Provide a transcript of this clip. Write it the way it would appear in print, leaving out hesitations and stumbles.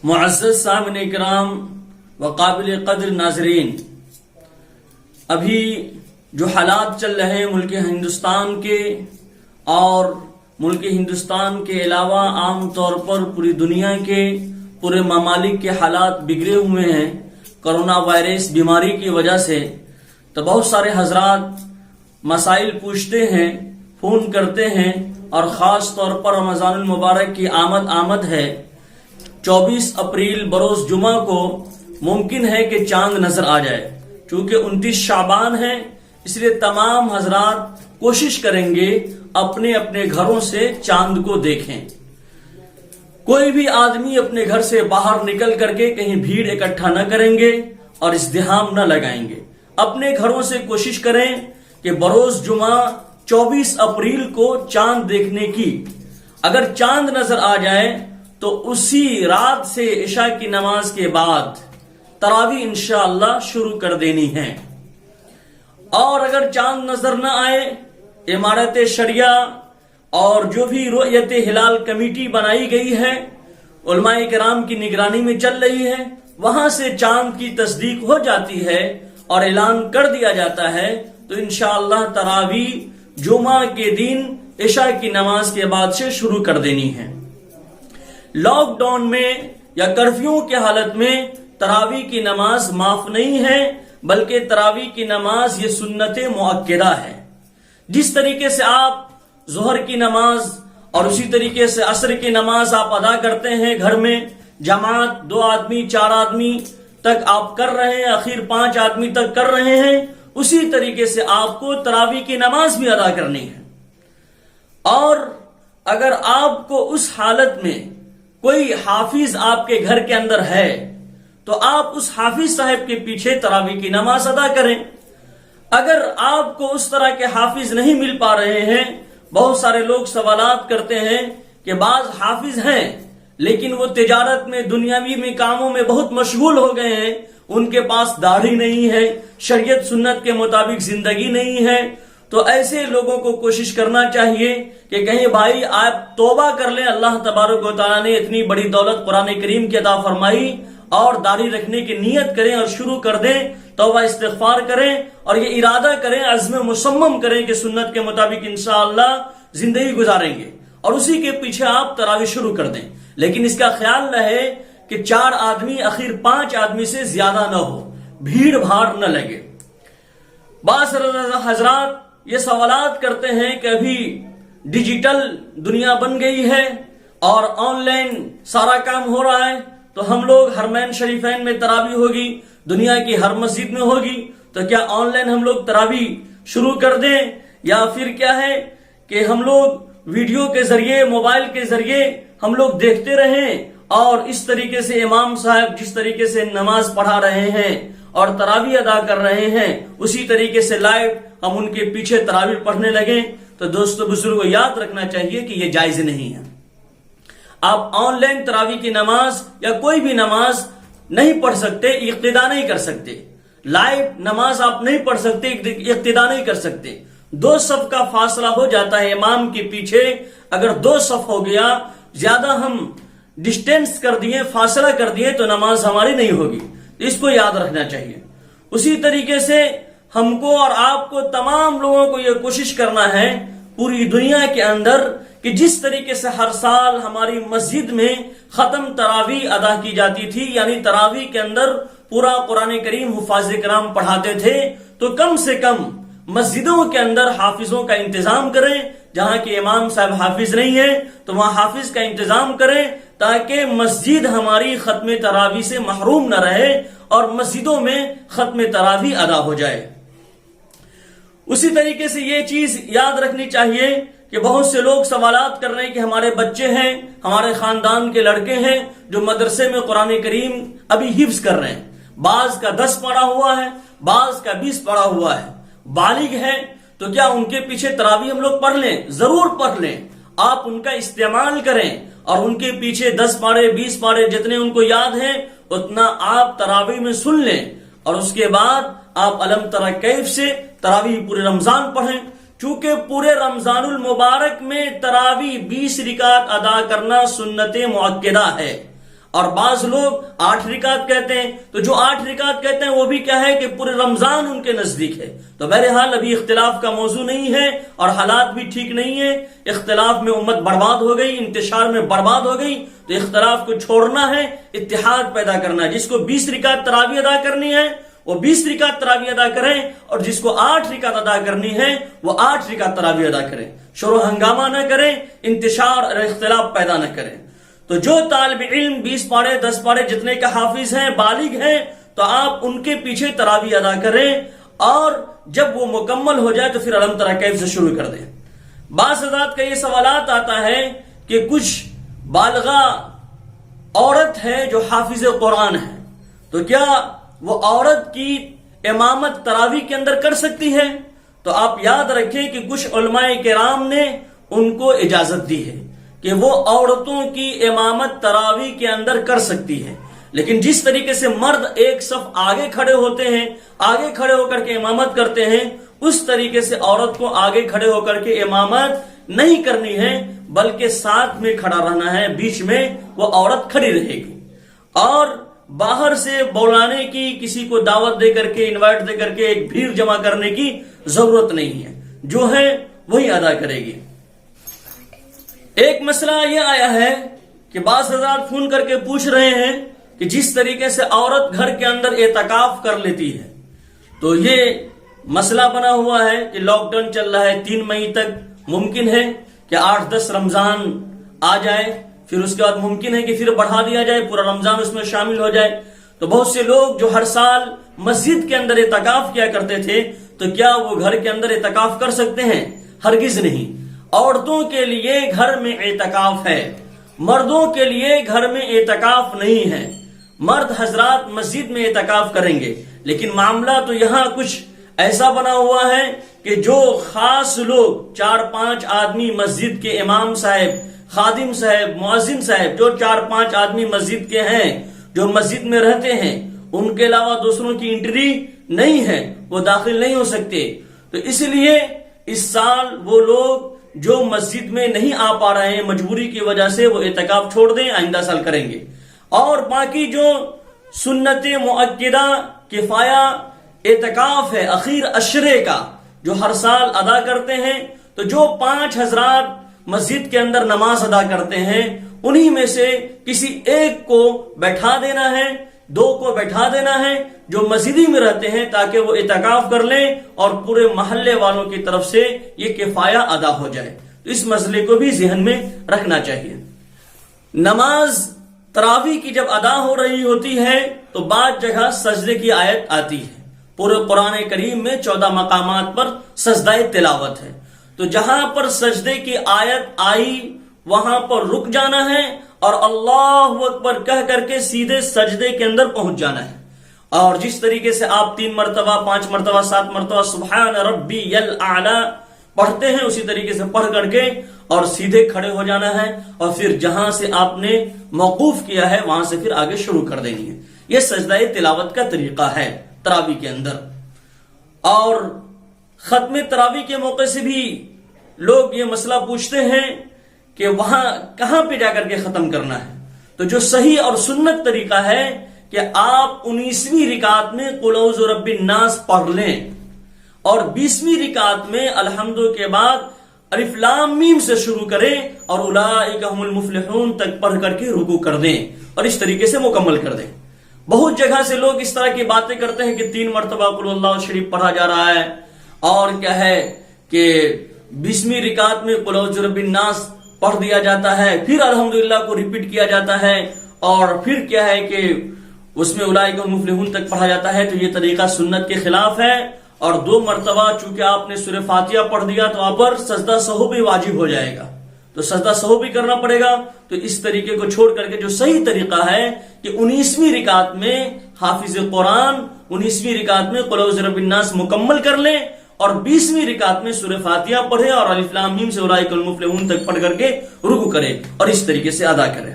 معزز سامعین کرام و قابل قدر ناظرین، ابھی جو حالات چل رہے ہیں ملک ہندوستان کے اور ملک ہندوستان کے علاوہ عام طور پر پوری دنیا کے پورے ممالک کے حالات بگڑے ہوئے ہیں کرونا وائرس بیماری کی وجہ سے، تو بہت سارے حضرات مسائل پوچھتے ہیں، فون کرتے ہیں، اور خاص طور پر رمضان المبارک کی آمد ہے۔ 24 اپریل بروز جمعہ کو ممکن ہے کہ چاند نظر آ جائے، چونکہ 29 شعبان ہے، اس لیے تمام حضرات کوشش کریں گے اپنے اپنے گھروں سے چاند کو دیکھیں۔ کوئی بھی آدمی اپنے گھر سے باہر نکل کر کے کہیں بھیڑ اکٹھا نہ کریں گے اور ازدحام نہ لگائیں گے۔ اپنے گھروں سے کوشش کریں کہ بروز جمعہ 24 اپریل کو چاند دیکھنے کی، اگر چاند نظر آ جائے تو اسی رات سے عشاء کی نماز کے بعد تراویح انشاءاللہ شروع کر دینی ہے۔ اور اگر چاند نظر نہ آئے، امارت شریعہ اور جو بھی رؤیت ہلال کمیٹی بنائی گئی ہے علماء کرام کی نگرانی میں چل رہی ہے، وہاں سے چاند کی تصدیق ہو جاتی ہے اور اعلان کر دیا جاتا ہے تو انشاءاللہ تراویح جمعہ کے دن عشاء کی نماز کے بعد سے شروع کر دینی ہے۔ لاک ڈاؤن میں یا کرفیو کی حالت میں تراویح کی نماز معاف نہیں ہے، بلکہ تراویح کی نماز یہ سنت مؤکدہ ہے۔ جس طریقے سے آپ ظہر کی نماز اور اسی طریقے سے عصر کی نماز آپ ادا کرتے ہیں گھر میں جماعت 2 آدمی 4 آدمی تک آپ کر رہے ہیں، اخیر 5 آدمی تک کر رہے ہیں، اسی طریقے سے آپ کو تراویح کی نماز بھی ادا کرنی ہے۔ اور اگر آپ کو اس حالت میں کوئی حافظ آپ کے گھر کے اندر ہے تو آپ اس حافظ صاحب کے پیچھے تراویح کی نماز ادا کریں۔ اگر آپ کو اس طرح کے حافظ نہیں مل پا رہے ہیں، بہت سارے لوگ سوالات کرتے ہیں کہ بعض حافظ ہیں لیکن وہ تجارت میں دنیاوی میں کاموں میں بہت مشغول ہو گئے ہیں، ان کے پاس داڑھی نہیں ہے، شریعت سنت کے مطابق زندگی نہیں ہے، تو ایسے لوگوں کو کوشش کرنا چاہیے کہ کہیں بھائی آپ توبہ کر لیں، اللہ تبارک و تعالیٰ نے اتنی بڑی دولت قرآن کریم کی عطا فرمائی، اور داڑھی رکھنے کی نیت کریں اور شروع کر دیں، توبہ استغفار کریں اور یہ ارادہ کریں، عزم مصمم کریں کہ سنت کے مطابق انشاءاللہ زندگی گزاریں گے، اور اسی کے پیچھے آپ تراویح شروع کر دیں۔ لیکن اس کا خیال رہے کہ 4 آدمی اخیر 5 آدمی سے زیادہ نہ ہو، بھیڑ بھاڑ نہ لگے۔ بعض حضرات یہ سوالات کرتے ہیں کہ ابھی ڈیجیٹل دنیا بن گئی ہے اور آن لائن سارا کام ہو رہا ہے، تو ہم لوگ حرمین شریفین میں تراویح ہوگی، دنیا کی ہر مسجد میں ہوگی، تو کیا آن لائن ہم لوگ تراویح شروع کر دیں، یا پھر کیا ہے کہ ہم لوگ ویڈیو کے ذریعے موبائل کے ذریعے ہم لوگ دیکھتے رہیں اور اس طریقے سے امام صاحب جس طریقے سے نماز پڑھا رہے ہیں اور تراویح ادا کر رہے ہیں اسی طریقے سے لائیو ہم ان کے پیچھے تراویح پڑھنے لگیں؟ تو دوستو بزرگوں یاد رکھنا چاہیے کہ یہ جائز نہیں ہے۔ آپ آن لائن تراویح کی نماز یا کوئی بھی نماز نہیں پڑھ سکتے، اقتدا نہیں کر سکتے، لائیو نماز آپ نہیں پڑھ سکتے، اقتدا نہیں کر سکتے۔ 2 صف کا فاصلہ ہو جاتا ہے امام کے پیچھے، اگر 2 صف ہو گیا، زیادہ ہم ڈسٹینس کر دیے، فاصلہ کر دیے تو نماز ہماری نہیں ہوگی، اس کو یاد رکھنا چاہیے۔ اسی طریقے سے ہم کو اور آپ کو تمام لوگوں کو یہ کوشش کرنا ہے پوری دنیا کے اندر کہ جس طریقے سے ہر سال ہماری مسجد میں ختم تراویح ادا کی جاتی تھی، یعنی تراویح کے اندر پورا قرآن کریم حفاظ کرام پڑھاتے تھے، تو کم سے کم مسجدوں کے اندر حافظوں کا انتظام کریں۔ جہاں کہ امام صاحب حافظ نہیں ہے تو وہاں حافظ کا انتظام کریں تاکہ مسجد ہماری ختم تراویح سے محروم نہ رہے اور مسجدوں میں ختم تراویح ادا ہو جائے۔ اسی طریقے سے یہ چیز یاد رکھنی چاہیے کہ بہت سے لوگ سوالات کر رہے ہیں کہ ہمارے بچے ہیں، ہمارے خاندان کے لڑکے ہیں جو مدرسے میں قرآن کریم ابھی حفظ کر رہے ہیں، بعض کا 10 پڑھا ہوا ہے، بعض کا 20 پڑھا ہوا ہے، بالغ ہے، تو کیا ان کے پیچھے تراویح ہم لوگ پڑھ لیں؟ ضرور پڑھ لیں، آپ ان کا استعمال کریں اور ان کے پیچھے 10 پارے 20 پارے جتنے ان کو یاد ہیں اتنا آپ تراویح میں سن لیں، اور اس کے بعد آپ الم تری کیف سے تراویح پورے رمضان پڑھیں۔ چونکہ پورے رمضان المبارک میں تراویح 20 رکعت ادا کرنا سنت مؤکدہ ہے، اور بعض لوگ 8 رکعت کہتے ہیں، تو جو 8 رکعت کہتے ہیں وہ بھی کیا ہے کہ پورے رمضان ان کے نزدیک ہے۔ تو بہرحال ابھی اختلاف کا موضوع نہیں ہے اور حالات بھی ٹھیک نہیں ہے، اختلاف میں امت برباد ہو گئی، انتشار میں برباد ہو گئی، تو اختلاف کو چھوڑنا ہے، اتحاد پیدا کرنا ہے۔ جس کو 20 رکعت تراویح ادا کرنی ہے وہ 20 رکعت تراویح ادا کریں، اور جس کو 8 رکعت ادا کرنی ہے وہ 8 رکعت تراویح ادا کریں، شور و ہنگامہ نہ کریں، انتشار اور اختلاف پیدا نہ کریں۔ تو جو طالب علم 20 پارے 10 پارے جتنے کا حافظ ہیں، بالغ ہیں، تو آپ ان کے پیچھے تراویح ادا کریں، اور جب وہ مکمل ہو جائے تو پھر الم تری کیف سے شروع کر دیں۔ بعض حضرات کا یہ سوالات آتا ہے کہ کچھ بالغہ عورت ہے جو حافظ قرآن ہے، تو کیا وہ عورت کی امامت تراویح کے اندر کر سکتی ہے؟ تو آپ یاد رکھیں کہ کچھ علماء کرام نے ان کو اجازت دی ہے کہ وہ عورتوں کی امامت تراویح کے اندر کر سکتی ہے، لیکن جس طریقے سے مرد ایک صف آگے کھڑے ہوتے ہیں، آگے کھڑے ہو کر کے امامت کرتے ہیں، اس طریقے سے عورت کو آگے کھڑے ہو کر کے امامت نہیں کرنی ہے، بلکہ ساتھ میں کھڑا رہنا ہے، بیچ میں وہ عورت کھڑی رہے گی، اور باہر سے بلانے کی، کسی کو دعوت دے کر کے، انوائٹ دے کر کے ایک بھیڑ جمع کرنے کی ضرورت نہیں ہے، جو ہے وہی ادا کرے گی۔ ایک مسئلہ یہ آیا ہے کہ بعض حضرات فون کر کے پوچھ رہے ہیں کہ جس طریقے سے عورت گھر کے اندر اعتکاف کر لیتی ہے، تو یہ مسئلہ بنا ہوا ہے کہ لاک ڈاؤن چل رہا ہے، 3 مئی تک ممکن ہے کہ 8-10 رمضان آ جائے، پھر اس کے بعد ممکن ہے کہ پھر بڑھا دیا جائے، پورا رمضان اس میں شامل ہو جائے۔ تو بہت سے لوگ جو ہر سال مسجد کے اندر اعتکاف کیا کرتے تھے، تو کیا وہ گھر کے اندر اعتکاف کر سکتے ہیں؟ ہرگز نہیں۔ عورتوں کے لیے گھر میں اعتکاف ہے، مردوں کے لیے گھر میں اعتکاف نہیں ہے۔ مرد حضرات مسجد میں اعتکاف کریں گے، لیکن معاملہ تو یہاں کچھ ایسا بنا ہوا ہے کہ جو خاص لوگ 4-5 آدمی مسجد کے امام صاحب، خادم صاحب، مؤذن صاحب، جو 4-5 آدمی مسجد کے ہیں، جو مسجد میں رہتے ہیں، ان کے علاوہ دوسروں کی انٹری نہیں ہے، وہ داخل نہیں ہو سکتے۔ تو اس لیے اس سال وہ لوگ جو مسجد میں نہیں آ پا رہے ہیں مجبوری کی وجہ سے، وہ اعتکاف چھوڑ دیں، آئندہ سال کریں گے۔ اور باقی جو سنت مؤکدہ کفایہ اعتکاف ہے اخیر عشرے کا، جو ہر سال ادا کرتے ہیں، تو جو 5 حضرات مسجد کے اندر نماز ادا کرتے ہیں، انہی میں سے کسی ایک کو بیٹھا دینا ہے، 2 کو بیٹھا دینا ہے جو مسجدی میں رہتے ہیں، تاکہ وہ اعتکاف کر لیں اور پورے محلے والوں کی طرف سے یہ کفایہ ادا ہو جائے۔ تو اس مسئلے کو بھی ذہن میں رکھنا چاہیے۔ نماز تراویح کی جب ادا ہو رہی ہوتی ہے تو بعض جگہ سجدے کی آیت آتی ہے، پورے قرآن کریم میں 14 مقامات پر سجدہ تلاوت ہے، تو جہاں پر سجدے کی آیت آئی وہاں پر رک جانا ہے اور اللہ اکبر کہہ کر کے سیدھے سجدے کے اندر پہنچ جانا ہے۔ اور جس طریقے سے آپ 3 مرتبہ 5 مرتبہ 7 مرتبہ سبحان ربی الاعلی پڑھتے ہیں، اسی طریقے سے پڑھ کر کے اور سیدھے کھڑے ہو جانا ہے، اور پھر جہاں سے آپ نے موقوف کیا ہے وہاں سے پھر آگے شروع کر دینی ہے۔ یہ سجدہ تلاوت کا طریقہ ہے تراویح کے اندر۔ اور ختم تراویح کے موقع سے بھی لوگ یہ مسئلہ پوچھتے ہیں کہ وہاں کہاں پہ جا کر کے ختم کرنا ہے، تو جو صحیح اور سنت طریقہ ہے کہ آپ 19ویں رکعت میں قل اعوذ برب الناس پڑھ لیں، اور 20ویں رکعت میں الحمد کے بعد الف لام میم سے شروع کریں اور اولئک هم المفلحون تک پڑھ کر کے رکوع کر دیں، اور اس طریقے سے مکمل کر دیں۔ بہت جگہ سے لوگ اس طرح کی باتیں کرتے ہیں کہ 3 مرتبہ قل اللہ شریف پڑھا جا رہا ہے، اور کیا ہے کہ 20ویں رکعت میں قل اعوذ برب الناس پڑھ دیا جاتا ہے، پھر الحمدللہ کو ریپیٹ کیا جاتا ہے، اور پھر کیا ہے کہ اس میں اولئک هم المفلحون تک پڑھا جاتا ہے۔ تو یہ طریقہ سنت کے خلاف ہے، اور 2 مرتبہ چونکہ آپ نے سورہ فاتحہ پڑھ دیا تو آپ پر سجدہ سہو بھی واجب ہو جائے گا، تو سجدہ سہو بھی کرنا پڑے گا۔ تو اس طریقے کو چھوڑ کر کے جو صحیح طریقہ ہے کہ 19ویں رکعت میں حافظ قرآن 19ویں رکعت میں قل اعوذ برب الناس مکمل کر لیں، اور 20ویں رکعت میں سورہ فاتحہ پڑھے اور الف لام میم سے اولئک المفلحون تک پڑھ کر کے رکوع کرے، اور اس طریقے سے ادا کرے۔